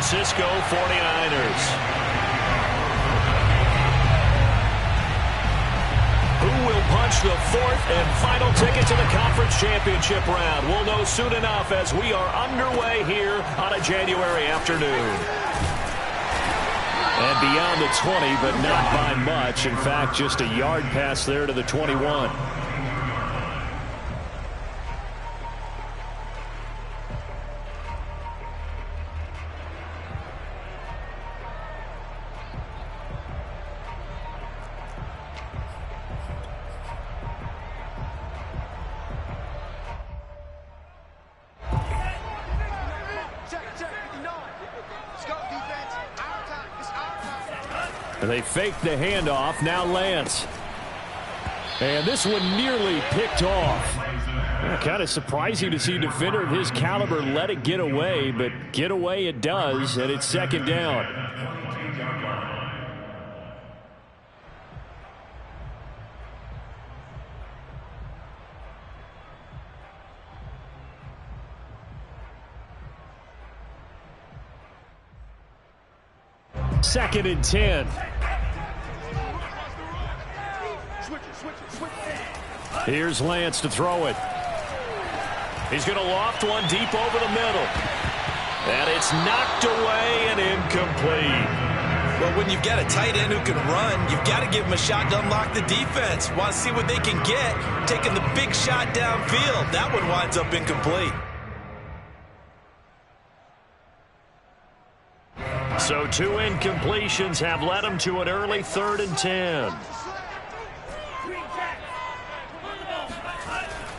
Francisco 49ers. Who will punch the fourth and final ticket to the conference championship round? We'll know soon enough as we are underway here on a January afternoon. And beyond the 20, but not by much. In fact, just a yard pass there to the 21. They fake the handoff. Now Lance. And this one nearly picked off. Kind of surprising to see a defender of his caliber let it get away, but get away it does, and it's second down. Second and 10. Here's Lance to throw it. He's going to loft one deep over the middle. And it's knocked away and incomplete. Well, when you've got a tight end who can run, you've got to give him a shot to unlock the defense. Want to see what they can get, taking the big shot downfield. That one winds up incomplete. So 2 incompletions have led him to an early 3rd and 10.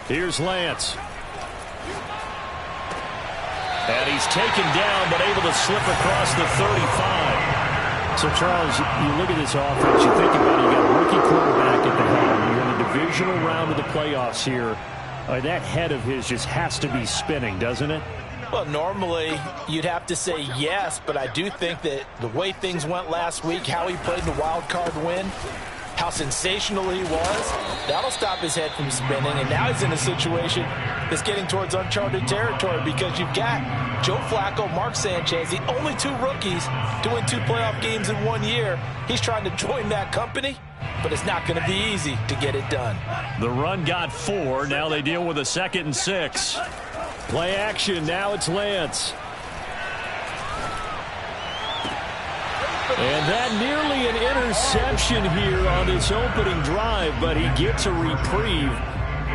Here's Lance. And he's taken down, but able to slip across the 35. So, Charles, you look at this offense, you think about it, you got a rookie quarterback at the helm. You're in the divisional round of the playoffs here. That head of his just has to be spinning, doesn't it? Well, normally you'd have to say yes, but I do think that the way things went last week, how he played the wild card win, how sensational he was, that'll stop his head from spinning. And now he's in a situation that's getting towards uncharted territory because you've got Joe Flacco, Mark Sanchez, the only 2 rookies doing 2 playoff games in 1 year. He's trying to join that company, but it's not going to be easy to get it done. The run got 4. Now they deal with a 2nd and 6. Play action. Now it's Lance. And that nearly an interception here on this opening drive, but he gets a reprieve.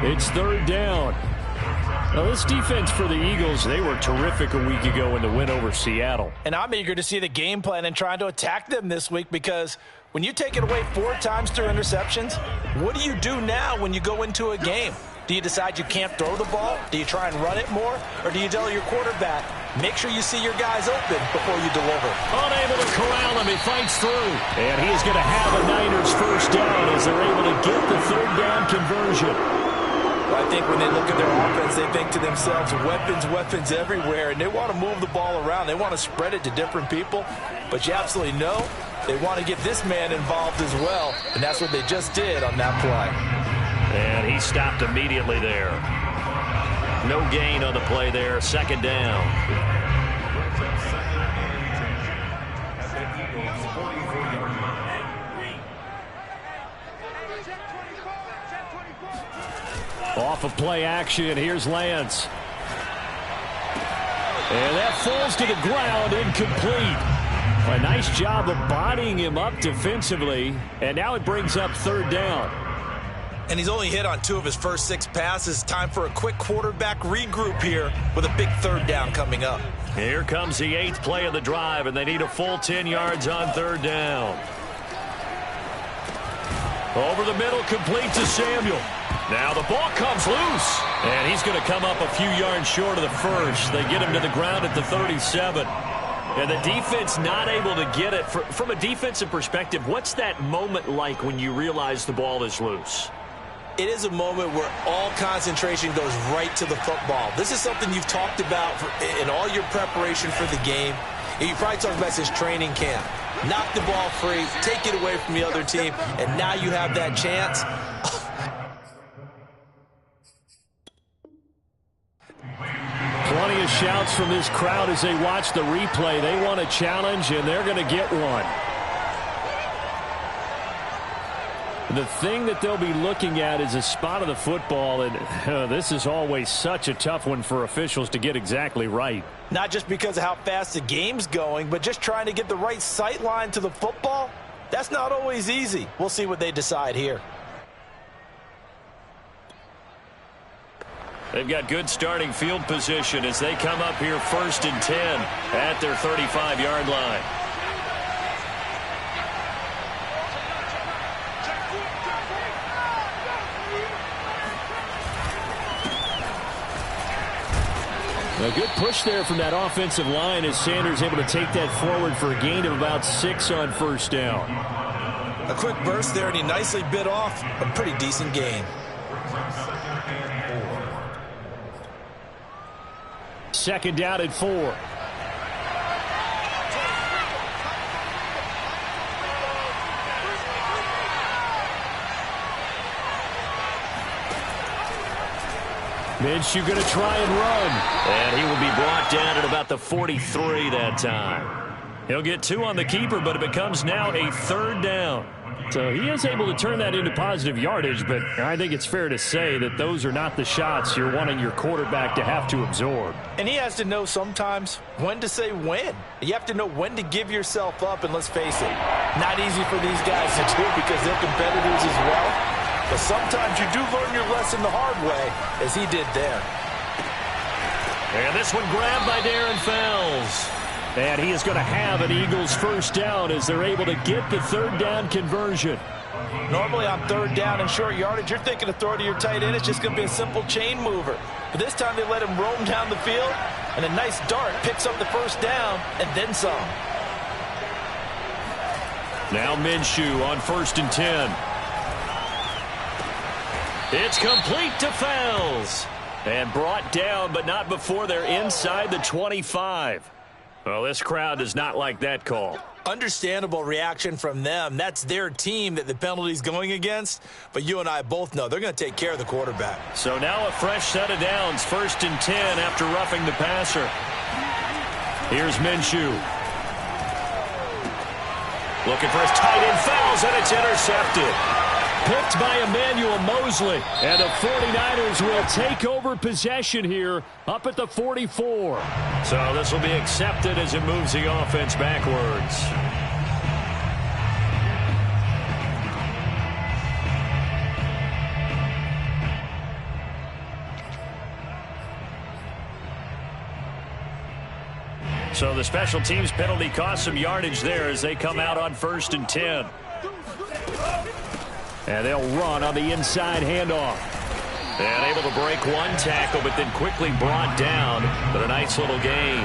It's 3rd down. Now, this defense for the Eagles, they were terrific a week ago in the win over Seattle. And I'm eager to see the game plan and trying to attack them this week because when you take it away 4 times through interceptions, what do you do now when you go into a game? Do you decide you can't throw the ball? Do you try and run it more? Or do you tell your quarterback, make sure you see your guys open before you deliver? Unable to corral him. He fights through. And he's going to have a Niners first down as they're able to get the 3rd down conversion. Well, I think when they look at their offense, they think to themselves, weapons everywhere, and they want to move the ball around. They want to spread it to different people. But you absolutely know they want to get this man involved as well, and that's what they just did on that play. And he stopped immediately there. No gain on the play there. 2nd down. Off of play action. Here's Lance. And that falls to the ground, incomplete. A nice job of bodying him up defensively. And now it brings up 3rd down. And he's only hit on 2 of his first 6 passes. Time for a quick quarterback regroup here with a big 3rd down coming up. Here comes the 8th play of the drive, and they need a full 10 yards on 3rd down. Over the middle, complete to Samuel. Now the ball comes loose, and he's going to come up a few yards short of the first. They get him to the ground at the 37. And the defense not able to get it. From a defensive perspective, what's that moment like when you realize the ball is loose? It is a moment where all concentration goes right to the football. This is something you've talked about in all your preparation for the game. And you probably talked about since training camp. Knock the ball free, take it away from the other team, and now you have that chance. Plenty of shouts from this crowd as they watch the replay. They want a challenge, and they're going to get one. The thing that they'll be looking at is a spot of the football, and this is always such a tough one for officials to get exactly right. Not just because of how fast the game's going, but just trying to get the right sight line to the football. That's not always easy. We'll see what they decide here. They've got good starting field position as they come up here 1st and 10 at their 35-yard line. A good push there from that offensive line as Sanders able to take that forward for a gain of about 6 on 1st down. A quick burst there, and he nicely bit off a pretty decent gain. 2nd down and 4. Minshew going to try and run. And he will be brought down at about the 43 that time. He'll get 2 on the keeper, but it becomes now a 3rd down. So he is able to turn that into positive yardage, but I think it's fair to say that those are not the shots you're wanting your quarterback to have to absorb. And he has to know sometimes when to say when. You have to know when to give yourself up, and let's face it, not easy for these guys to do because they're competitors as well. But sometimes you do learn your lesson the hard way, as he did there. And this one grabbed by Darren Fells. And he is going to have an Eagles 1st down as they're able to get the 3rd down conversion. Normally on 3rd down and short yardage, you're thinking to throw to your tight end. It's just going to be a simple chain mover. But this time they let him roam down the field, and a nice dart picks up the 1st down and then some. Now Minshew on 1st and 10. It's complete to Fells. And brought down, but not before they're inside the 25. Well, this crowd does not like that call. Understandable reaction from them. That's their team that the penalty's going against. But you and I both know they're going to take care of the quarterback. So now a fresh set of downs. 1st and 10 after roughing the passer. Here's Minshew. Looking for his tight end, Fells, and it's intercepted. Picked by Emmanuel Mosley. And the 49ers will take over possession here up at the 44. So this will be accepted as it moves the offense backwards. So the special teams penalty cost some yardage there as they come out on 1st and 10. And they'll run on the inside handoff. And able to break one tackle, but then quickly brought down. But a nice little gain.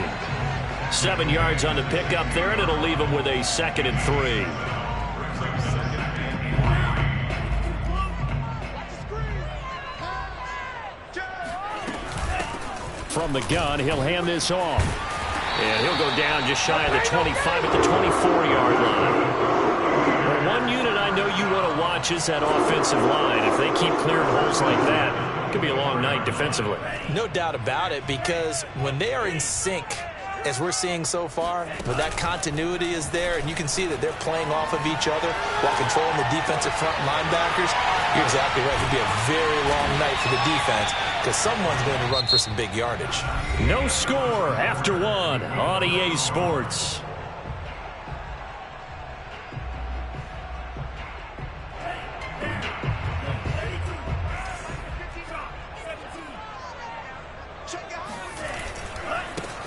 7 yards on the pickup there, and it'll leave them with a 2nd and 3. From the gun, he'll hand this off. And he'll go down just shy of the 25 at the 24-yard line. One unit I know you want to watch is that offensive line. If they keep clearing holes like that, it could be a long night defensively. No doubt about it, because when they are in sync, as we're seeing so far, when that continuity is there, and you can see that they're playing off of each other while controlling the defensive front linebackers, you're exactly right. It could be a very long night for the defense because someone's going to run for some big yardage. No score after 1 on EA Sports.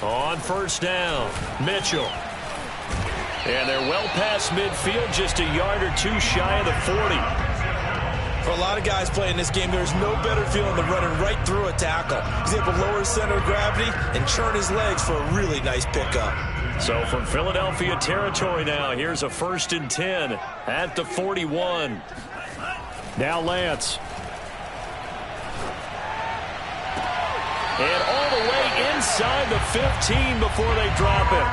On 1st down, Mitchell. And they're well past midfield, just a yard or 2 shy of the 40. For a lot of guys playing this game, there's no better feeling than running right through a tackle. He's able to lower his center of gravity and churn his legs for a really nice pickup. So from Philadelphia territory now, here's a 1st and 10 at the 41. Now Lance. And all the way inside the 15 before they drop it.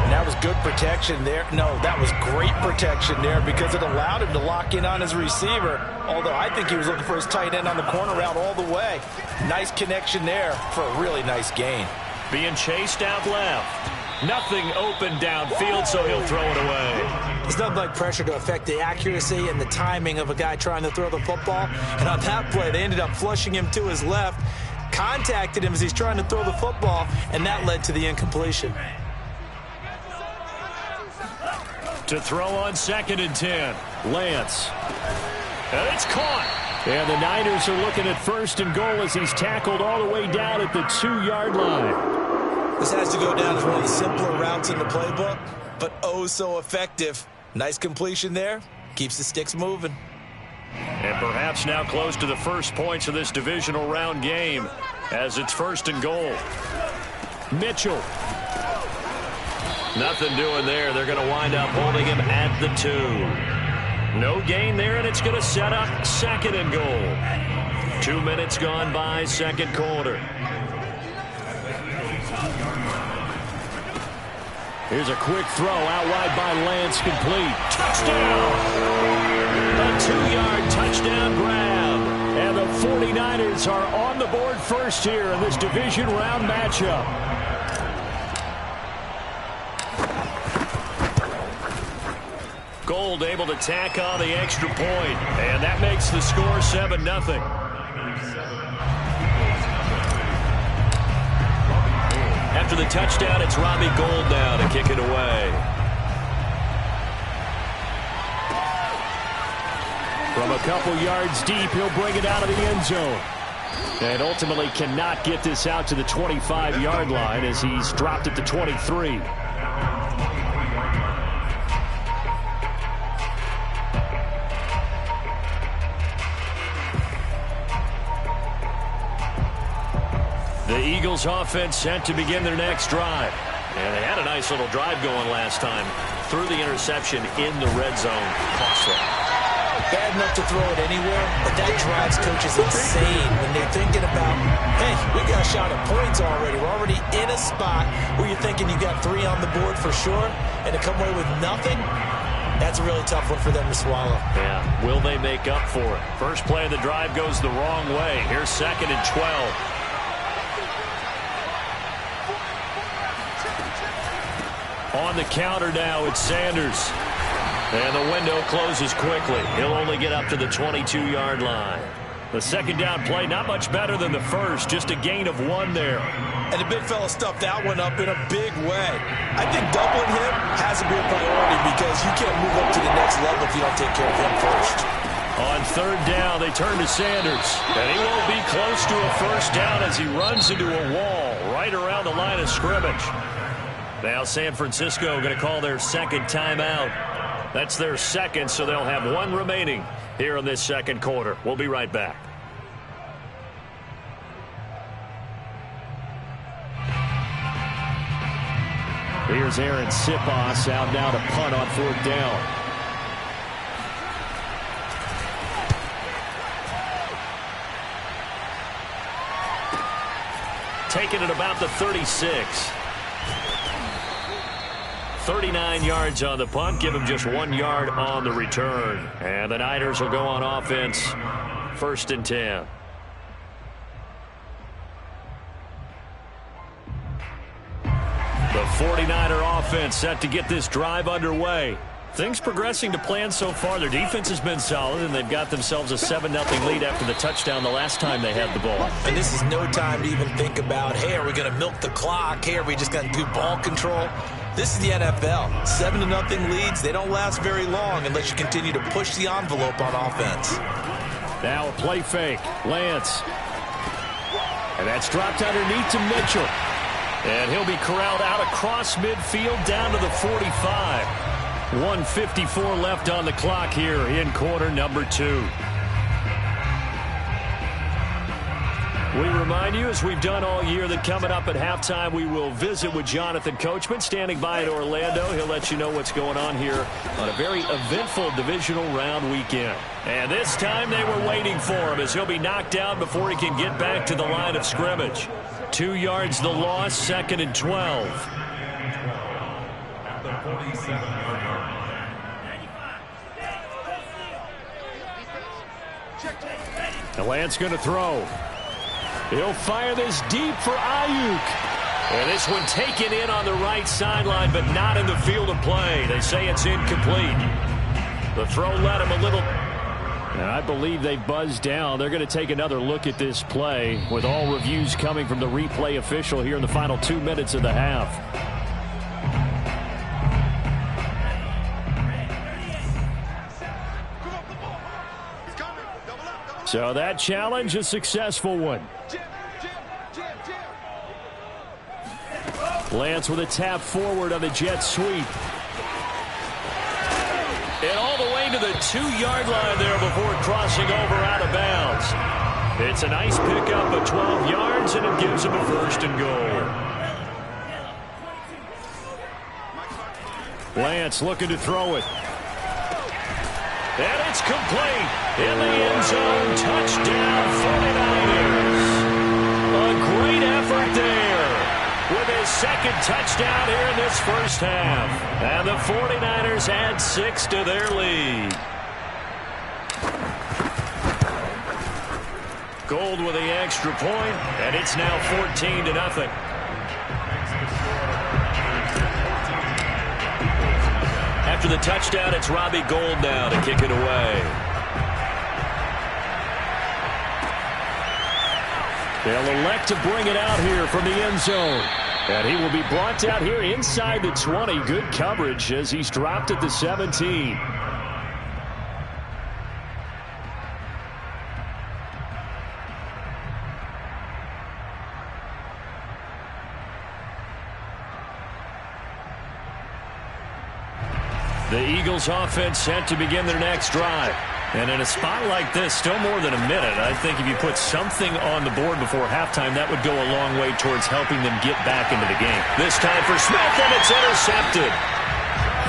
And that was good protection there. No, that was great protection there because it allowed him to lock in on his receiver. Although I think he was looking for his tight end on the corner route all the way. Nice connection there for a really nice gain. Being chased out left. Nothing open downfield, so he'll throw it away. There's nothing like pressure to affect the accuracy and the timing of a guy trying to throw the football. And on that play, they ended up flushing him to his left, contacted him as he's trying to throw the football, and that led to the incompletion. To throw on 2nd and 10. Lance. And it's caught. And the Niners are looking at 1st and goal as he's tackled all the way down at the 2-yard line. This has to go down as one of the simpler routes in the playbook, but oh so effective. Nice completion there. Keeps the sticks moving. And perhaps now close to the first points of this divisional round game as it's 1st and goal. Mitchell. Nothing doing there. They're going to wind up holding him at the 2. No gain there, and it's going to set up 2nd and goal. 2 minutes gone by, 2nd quarter. Here's a quick throw out wide by Lance, complete. Touchdown! A 2-yard touchdown grab. And the 49ers are on the board first here in this division round matchup. Gold able to tack on the extra point. And that makes the score 7-0. After the touchdown, it's Robbie Gould now to kick it away. From a couple yards deep, he'll bring it out of the end zone. And ultimately cannot get this out to the 25-yard line as he's dropped at the 23. The Eagles offense set to begin their next drive. And they had a nice little drive going last time. Threw the interception in the red zone. Costly. Bad enough to throw it anywhere, but that drives coaches insane when they're thinking about, hey, we got a shot at points already. We're already in a spot where you're thinking you got 3 on the board for sure, and to come away with nothing, that's a really tough one for them to swallow. Yeah, will they make up for it? First play of the drive goes the wrong way. Here's 2nd and 12. On the counter now, it's Sanders. And the window closes quickly. He'll only get up to the 22-yard line. The second down play, not much better than the first, just a gain of 1 there. And the big fella stuffed that one up in a big way. I think doubling him has to be a priority because you can't move up to the next level if you don't take care of him first. On 3rd down, they turn to Sanders. And he won't be close to a first down as he runs into a wall right around the line of scrimmage. Now San Francisco going to call their 2nd timeout. That's their 2nd, so they'll have 1 remaining here in this 2nd quarter. We'll be right back. Here's Aaron Sipos out now to punt on 4th down. Taking it about the 36. 39 yards on the punt. Give him just 1 yard on the return. And the Niners will go on offense. 1st and 10. The 49er offense set to get this drive underway. Things progressing to plan so far. Their defense has been solid, and they've got themselves a 7-0 lead after the touchdown the last time they had the ball. And this is no time to even think about, hey, are we going to milk the clock? Hey, are we just going to do ball control? This is the NFL. 7-0 leads. They don't last very long unless you continue to push the envelope on offense. Now a play fake. Lance. And that's dropped underneath to Mitchell. And he'll be corralled out across midfield down to the 45. 1:54 left on the clock here in quarter number 2. We remind you, as we've done all year, that coming up at halftime, we will visit with Jonathan Coachman, standing by in Orlando. He'll let you know what's going on here on a very eventful divisional round weekend. And this time they were waiting for him as he'll be knocked down before he can get back to the line of scrimmage. 2 yards the loss, 2nd and 12. 47-yard line. The Lance going to throw. He'll fire this deep for Ayuk. And this one taken in on the right sideline, but not in the field of play. They say it's incomplete. The throw led him a little. And I believe they buzzed down. They're going to take another look at this play with all reviews coming from the replay official here in the final 2 minutes of the half. So that challenge, a successful one. Lance with a tap forward on the jet sweep. And all the way to the 2-yard line there before crossing over out of bounds. It's a nice pickup of 12 yards, and it gives him a 1st and goal. Lance looking to throw it. And it's complete. In the end zone, touchdown 49ers. A great effort there with his 2nd touchdown here in this first half. And the 49ers add 6 to their lead. Gold with the extra point, and it's now 14-0. After the touchdown, it's Robbie Gould now to kick it away. They'll elect to bring it out here from the end zone. And he will be brought out here inside the 20. Good coverage as he's dropped at the 17. The Eagles offense set to begin their next drive. And in a spot like this, still more than a minute, I think if you put something on the board before halftime, that would go a long way towards helping them get back into the game. This time for Smith, and it's intercepted.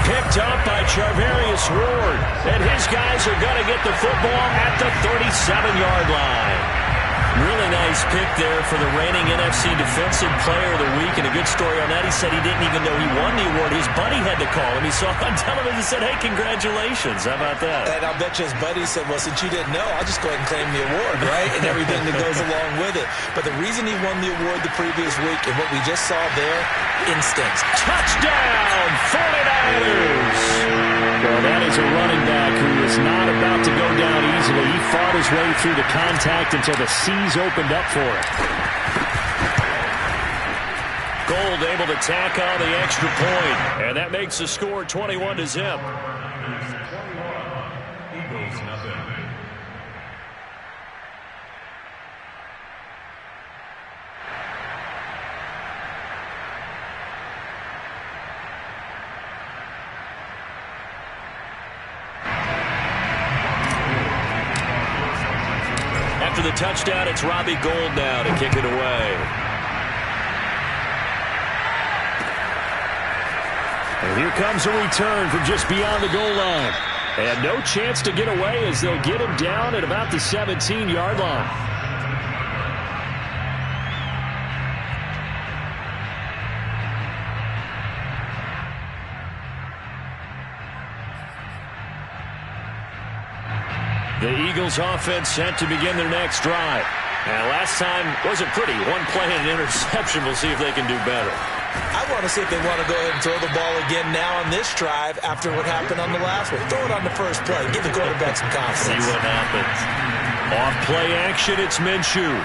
Picked up by Charvarius Ward. And his guys are going to get the football at the 37-yard line. Really nice pick there for the reigning NFC Defensive Player of the Week. And a good story on that, he said he didn't even know he won the award. His buddy had to call him. He saw it on television and said, hey, congratulations. How about that? And I'll bet you his buddy said, well, since you didn't know, I'll just go ahead and claim the award, right? And everything that goes along with it. But the reason he won the award the previous week and what we just saw there, instincts. Touchdown, 49ers! Well, that is a running back who is not about to go down easily. He fought his way through the contact until the seas opened up for him. Gould able to tack on the extra point, and that makes the score 21-0. Eagles nothing. After the touchdown, it's Robbie Gould now to kick it away. And here comes a return from just beyond the goal line. And no chance to get away as they'll get him down at about the 17-yard line. The Eagles offense set to begin their next drive. And last time wasn't pretty. One play and an interception. We'll see if they can do better. I want to see if they want to go ahead and throw the ball again now on this drive after what happened on the last one. Throw it on the first play. Give the quarterback some confidence. See what happens. Off play action, it's Minshew.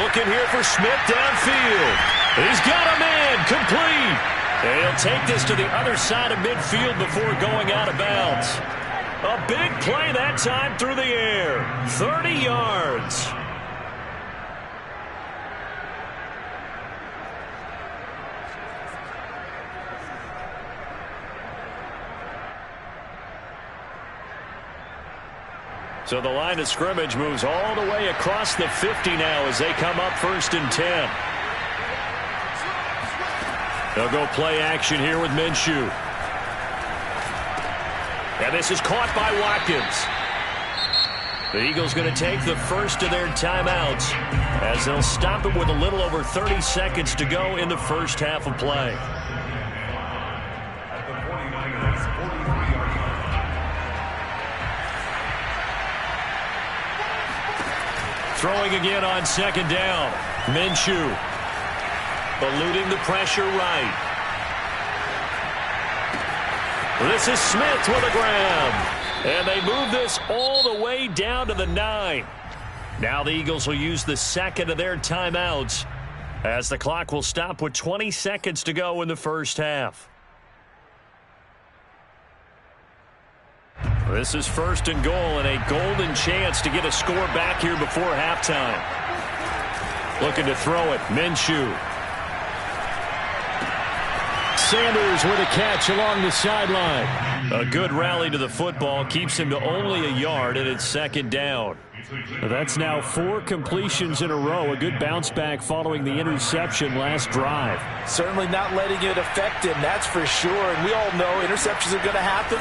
Looking here for Smith downfield. He's got a man complete. And he'll take this to the other side of midfield before going out of bounds. A big play that time through the air. 30 yards. So the line of scrimmage moves all the way across the 50 now as they come up 1st and 10. They'll go play action here with Minshew. And this is caught by Watkins. The Eagles going to take the first of their timeouts as they'll stop it with a little over 30 seconds to go in the first half of play. Throwing again on second down. Minshew. Eluding the pressure right. This is Smith with a grab. And they move this all the way down to the 9. Now the Eagles will use the second of their timeouts as the clock will stop with 20 seconds to go in the first half. This is first and goal and a golden chance to get a score back here before halftime. Looking to throw it. Minshew. Sanders with a catch along the sideline. A good rally to the football keeps him to only a yard, and it's second down. That's now 4 completions in a row. A good bounce back following the interception last drive. Certainly not letting it affect him, that's for sure. And we all know interceptions are going to happen.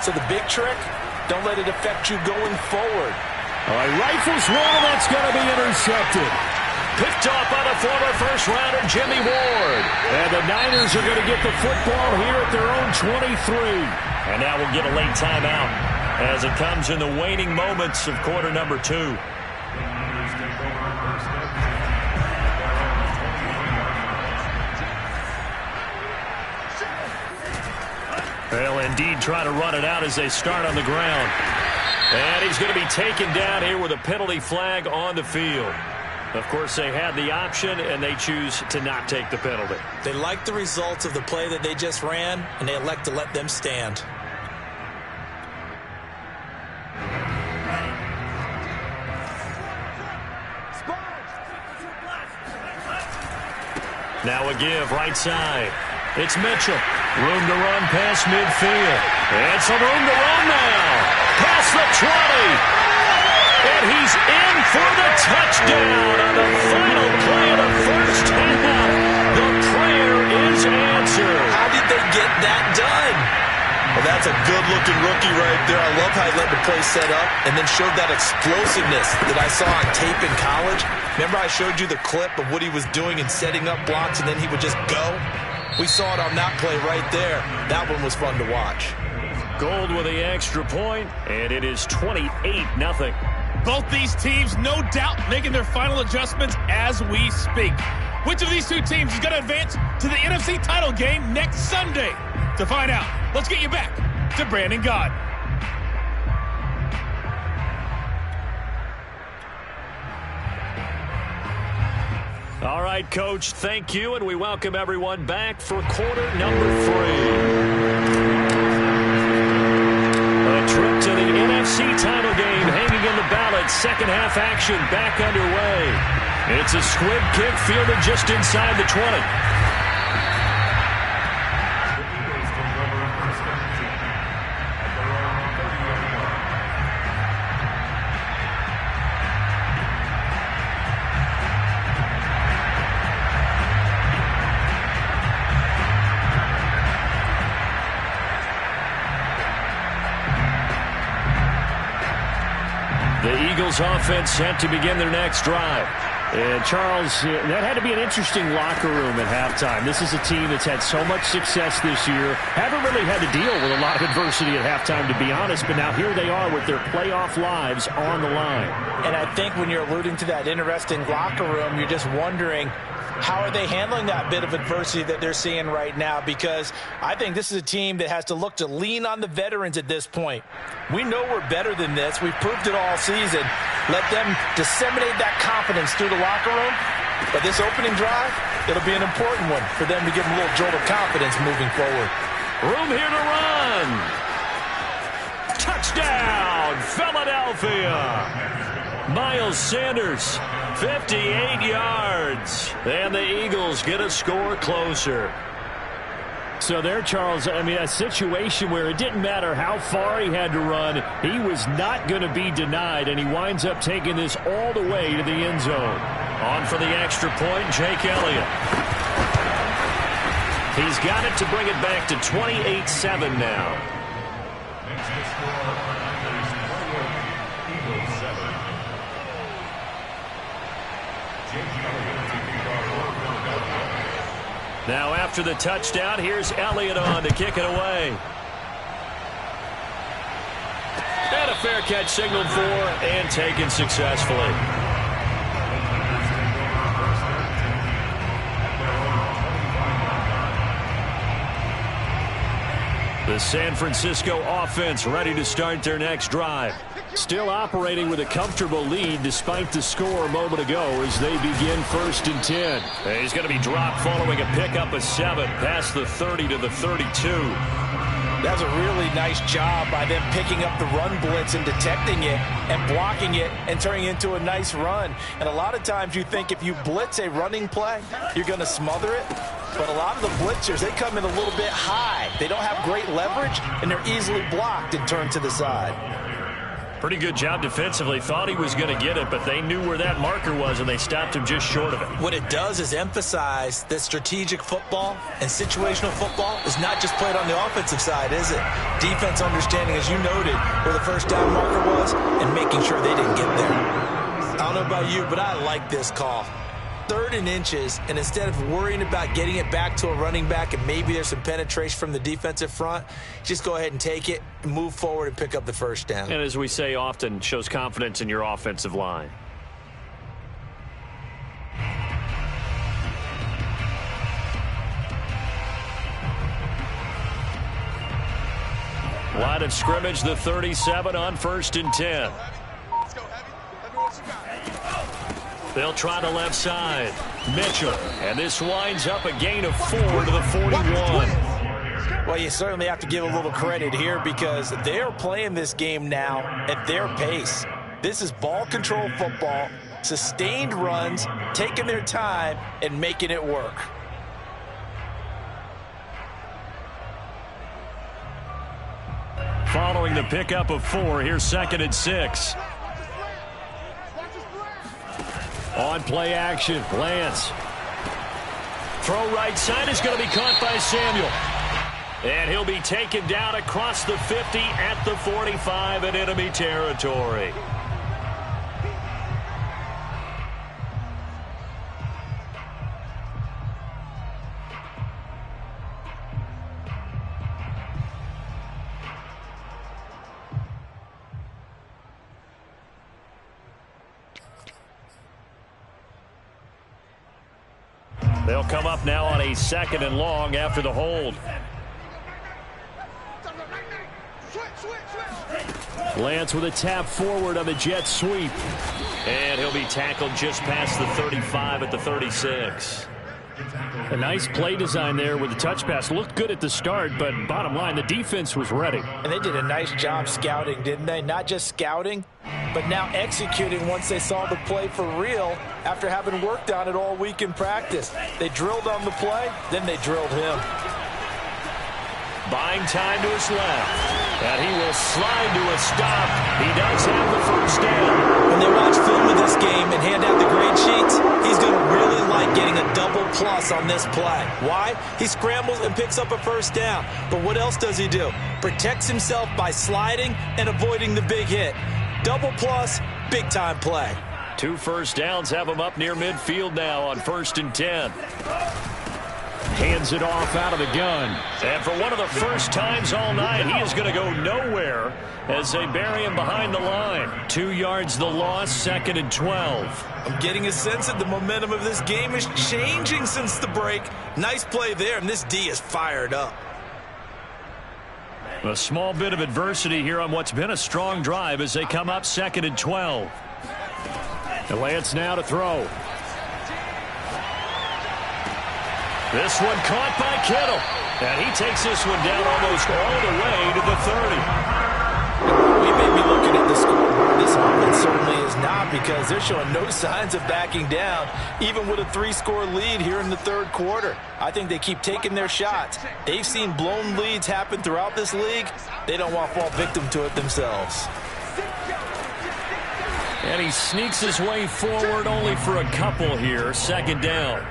So the big trick, don't let it affect you going forward. All right, rifles one, and that's going to be intercepted. Picked off by the former first-rounder Jimmy Ward. And the Niners are going to get the football here at their own 23. And now we'll get a late timeout as it comes in the waning moments of quarter number 2. They'll indeed try to run it out as they start on the ground. And he's going to be taken down here with a penalty flag on the field. Of course, they had the option, and they choose to not take the penalty. They like the results of the play that they just ran, and they elect to let them stand. Now a give right side. It's Mitchell. Room to run past midfield. And some room to run now. Past the 20. And he's in for the touchdown on the final play of the first half. The prayer is answered. How did they get that done? Well, that's a good-looking rookie right there. I love how he let the play set up and then showed that explosiveness that I saw on tape in college. Remember I showed you the clip of what he was doing and setting up blocks, and then he would just go? We saw it on that play right there. That one was fun to watch. Gold with the extra point, and it is 28-0. Both these teams, no doubt, making their final adjustments as we speak. Which of these two teams is going to advance to the NFC title game next Sunday? To find out, let's get you back to Brandon Gaud. All right, Coach, thank you, and we welcome everyone back for quarter number 3. A trip to the NFC title game hanging in the balance. Second half action back underway. It's a squib kick fielded just inside the 20. The Eagles offense set to begin their next drive. And Charles, that had to be an interesting locker room at halftime. This is a team that's had so much success this year. Haven't really had to deal with a lot of adversity at halftime, to be honest. But now here they are with their playoff lives on the line. And I think when you're alluding to that interesting locker room, you're just wondering, how are they handling that bit of adversity that they're seeing right now? Because I think this is a team that has to look to lean on the veterans at this point. We know we're better than this. We've proved it all season. Let them disseminate that confidence through the locker room. But this opening drive, it'll be an important one for them to give them a little jolt of confidence moving forward. Room here to run. Touchdown, Philadelphia. Miles Sanders, 58 yards. And the Eagles get a score closer. So there, Charles, I mean, a situation where it didn't matter how far he had to run. He was not going to be denied, and he winds up taking this all the way to the end zone. On for the extra point, Jake Elliott. He's got it to bring it back to 28-7 now. Now after the touchdown, here's Elliott on to kick it away. And a fair catch signaled for and taken successfully. The San Francisco offense ready to start their next drive. Still operating with a comfortable lead despite the score a moment ago as they begin 1st and 10. And he's going to be dropped following a pickup of 7 past the 30 to the 32. That's a really nice job by them picking up the run blitz and detecting it and blocking it and turning it into a nice run. And a lot of times you think if you blitz a running play, you're going to smother it. But a lot of the blitzers, they come in a little bit high. They don't have great leverage, and they're easily blocked and turned to the side. Pretty good job defensively. Thought he was going to get it, but they knew where that marker was, and they stopped him just short of it. What it does is emphasize that strategic football and situational football is not just played on the offensive side, is it? Defense understanding, as you noted, where the first down marker was and making sure they didn't get there. I don't know about you, but I like this call. 3rd and inches, and instead of worrying about getting it back to a running back and maybe there's some penetration from the defensive front, just go ahead and take it, move forward, and pick up the first down. And as we say often, shows confidence in your offensive line. Line of scrimmage, the 37 on 1st and 10. They'll try the left side. Mitchell. And this winds up a gain of 4 to the 41. Well, you certainly have to give a little credit here because they're playing this game now at their pace. This is ball control football, sustained runs, taking their time, and making it work. Following the pickup of 4, here's 2nd and 6. On play action, Lance. Throw right side is going to be caught by Samuel. And he'll be taken down across the 50 at the 45 in enemy territory. They'll come up now on a 2nd and long after the hold. Lance with a tap forward on the jet sweep. And he'll be tackled just past the 35 at the 36. A nice play design there with the touch pass. Looked good at the start, but bottom line, the defense was ready. And they did a nice job scouting, didn't they? Not just scouting, but now executing once they saw the play for real after having worked on it all week in practice. They drilled on the play, then they drilled him. Buying time to his left. And he will slide to a stop. He does have the first down. When they watch film of this game and hand out the grade sheets, he's going to really like getting a double plus on this play. Why? He scrambles and picks up a first down. But what else does he do? Protects himself by sliding and avoiding the big hit. Double plus, big time play. 2 first downs have him up near midfield now on 1st and 10. Hands it off out of the gun. And for one of the first times all night, he is going to go nowhere as they bury him behind the line. 2 yards the loss, 2nd and 12. I'm getting a sense that the momentum of this game is changing since the break. Nice play there, and this D is fired up. A small bit of adversity here on what's been a strong drive as they come up 2nd and 12. And Lance now to throw. This one caught by Kittle. And he takes this one down almost all the way to the 30. We may be looking at the scoreboard. This offense certainly is not because they're showing no signs of backing down, even with a 3-score lead here in the 3rd quarter. I think they keep taking their shots. They've seen blown leads happen throughout this league. They don't want to fall victim to it themselves. And he sneaks his way forward only for a couple here. 2nd down.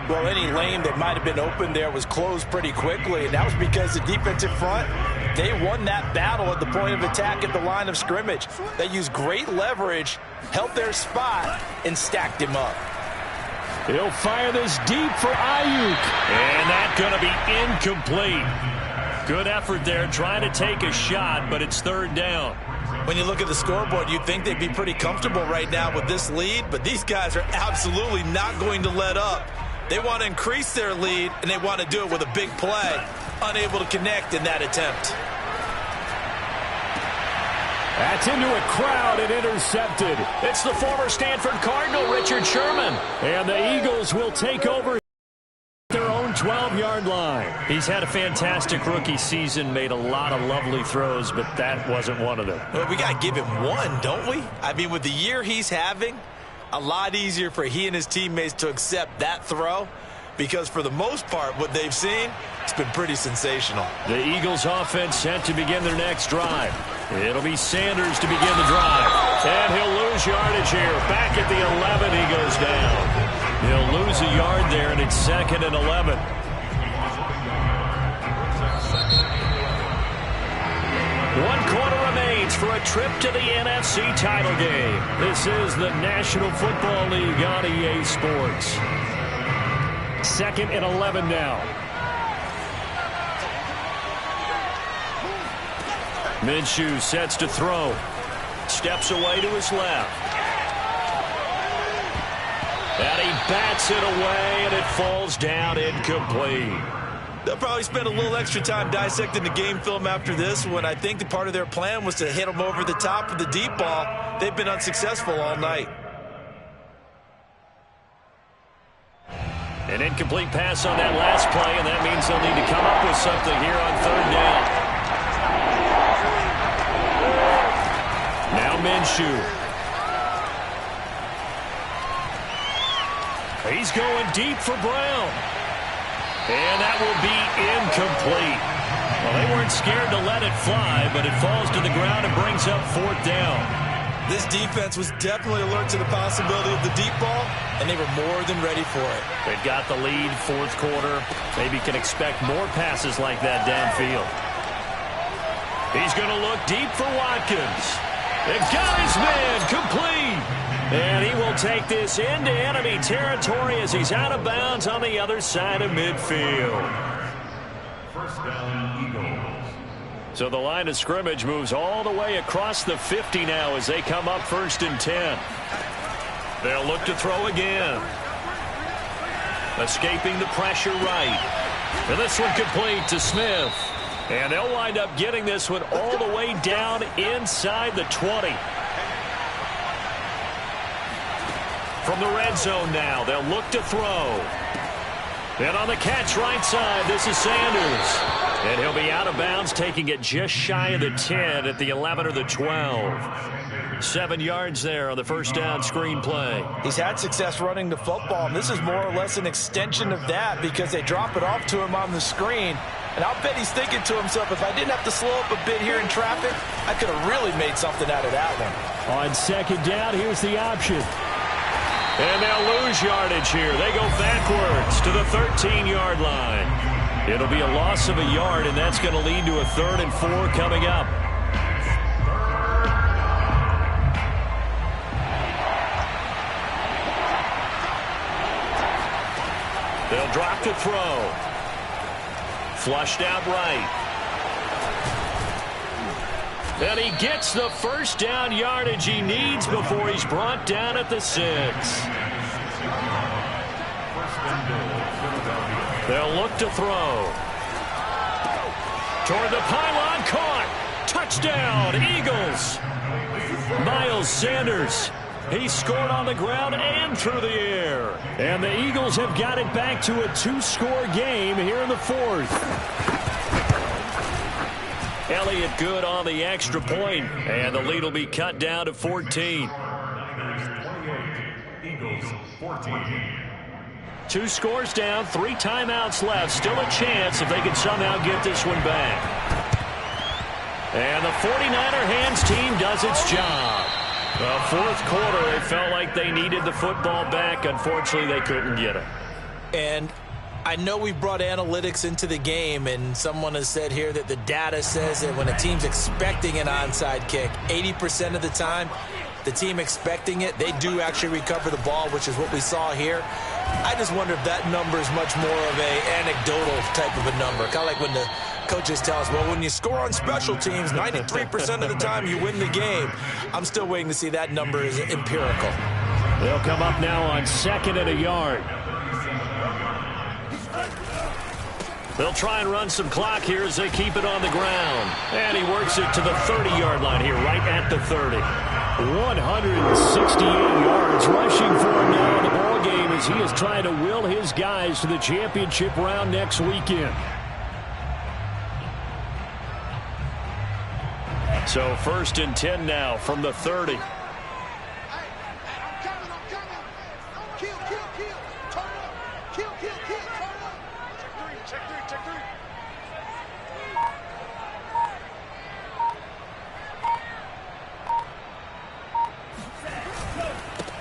Well, any lane that might have been open there was closed pretty quickly, and that was because the defensive front, they won that battle at the point of attack at the line of scrimmage. They used great leverage, held their spot, and stacked him up. He'll fire this deep for Ayuk. And that's going to be incomplete. Good effort there trying to take a shot, but it's 3rd down. When you look at the scoreboard, you'd think they'd be pretty comfortable right now with this lead, but these guys are absolutely not going to let up. They want to increase their lead, and they want to do it with a big play. unable to connect in that attempt. That's into a crowd and intercepted. It's the former Stanford Cardinal, Richard Sherman. And the Eagles will take over their own 12-yard line. He's had a fantastic rookie season, made a lot of lovely throws, but that wasn't one of them. Well, we got to give him one, don't we? I mean, with the year he's having, a lot easier for he and his teammates to accept that throw, because for the most part, what they've seen, it's been pretty sensational. The Eagles offense set to begin their next drive. It'll be Sanders to begin the drive. And he'll lose yardage here. Back at the 11, he goes down. He'll lose a yard there, and it's 2nd and 11. One quarter remains for a trip to the NFC title game. This is the National Football League on EA Sports. 2nd and 11 now. Minshew sets to throw. Steps away to his left. And he bats it away, and it falls down incomplete. They'll probably spend a little extra time dissecting the game film after this, when I think the part of their plan was to hit them over the top with the deep ball. They've been unsuccessful all night. An incomplete pass on that last play, and that means they'll need to come up with something here on 3rd down. Now Minshew. He's going deep for Brown. And that will be incomplete. Well, they weren't scared to let it fly, but it falls to the ground and brings up 4th down. This defense was definitely alert to the possibility of the deep ball, and they were more than ready for it. They've got the lead, 4th quarter. Maybe can expect more passes like that downfield. He's going to look deep for Watkins. It got his man complete. And he will take this into enemy territory as he's out of bounds on the other side of midfield. 1st down, Eagles. So the line of scrimmage moves all the way across the 50 now as they come up 1st and 10. They'll look to throw again. Escaping the pressure right. And this one complete to Smith. And they'll wind up getting this one all the way down inside the 20. From the red zone now, they'll look to throw. And on the catch right side, this is Sanders. And he'll be out of bounds, taking it just shy of the 10 at the 11 or the 12. 7 yards there on the 1st down screen play. He's had success running the football, and this is more or less an extension of that because they drop it off to him on the screen. And I'll bet he's thinking to himself, if I didn't have to slow up a bit here in traffic, I could have really made something out of that one. On 2nd down, here's the option. And they'll lose yardage here. They go backwards to the 13-yard line. It'll be a loss of a yard, and that's going to lead to a 3rd and 4 coming up. They'll drop to throw. Flushed out right. And he gets the 1st down yardage he needs before he's brought down at the 6. They'll look to throw. Toward the pylon, caught. Touchdown, Eagles. Miles Sanders. He scored on the ground and through the air. And the Eagles have got it back to a 2-score game here in the 4th. Elliott good on the extra point, and the lead will be cut down to 14. 2 scores down, 3 timeouts left. Still a chance if they can somehow get this one back. And the 49er hands team does its job. The 4th quarter, it felt like they needed the football back. Unfortunately, they couldn't get it. And I know we brought analytics into the game, and someone has said here that the data says that when a team's expecting an onside kick, 80% of the time, the team expecting it, they do actually recover the ball, which is what we saw here. I just wonder if that number is much more of a anecdotal type of a number. Kind of like when the coaches tell us, well, when you score on special teams, 93% of the time you win the game. I'm still waiting to see that number is empirical. They'll come up now on 2nd and a yard. They'll try and run some clock here as they keep it on the ground. And he works it to the 30-yard line here, right at the 30. 168 yards rushing for him now in the ballgame as he is trying to will his guys to the championship round next weekend. So 1st and 10 now from the 30.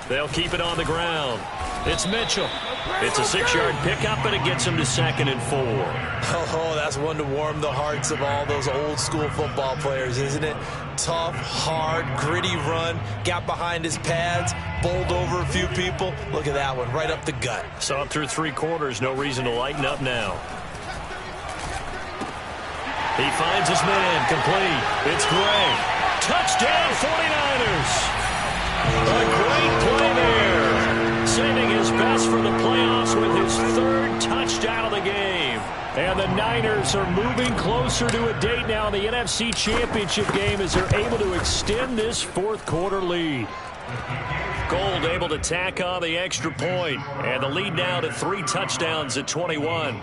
They'll keep it on the ground. It's Mitchell. It's a 6-yard pickup, and it gets him to 2nd and 4. Oh, that's one to warm the hearts of all those old-school football players, isn't it? Tough, hard, gritty run. Got behind his pads, bowled over a few people. Look at that one, right up the gut. Saw it through 3 quarters. No reason to lighten up now. He finds his man, complete. It's Gray. Touchdown, 49ers. A great play there. Saving his best for the playoffs with his 3rd touchdown of the game. And the Niners are moving closer to a date now in the NFC Championship game as they're able to extend this 4th quarter lead. Gold able to tack on the extra point. And the lead now to 3 touchdowns at 21.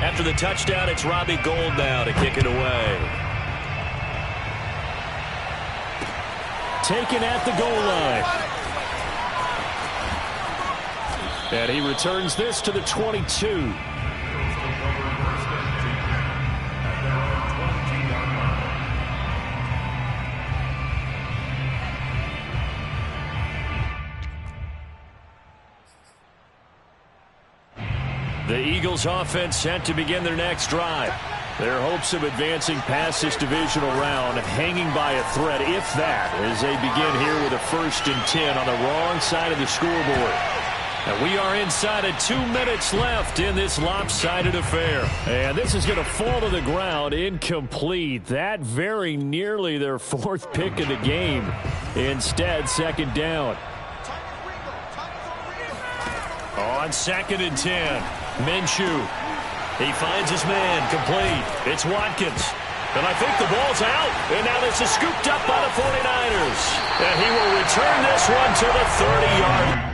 After the touchdown, it's Robbie Gould now to kick it away. Taken at the goal line. And he returns this to the 22. The Eagles offense set to begin their next drive. Their hopes of advancing past this divisional round hanging by a thread, if that, as they begin here with a 1st and 10 on the wrong side of the scoreboard. And we are inside of 2 minutes left in this lopsided affair. And this is going to fall to the ground incomplete. That very nearly their 4th pick of the game. Instead, 2nd down. On 2nd and 10. Minshew. He finds his man, complete. It's Watkins. And I think the ball's out. And now this is scooped up by the 49ers. And he will return this one to the 30-yard line.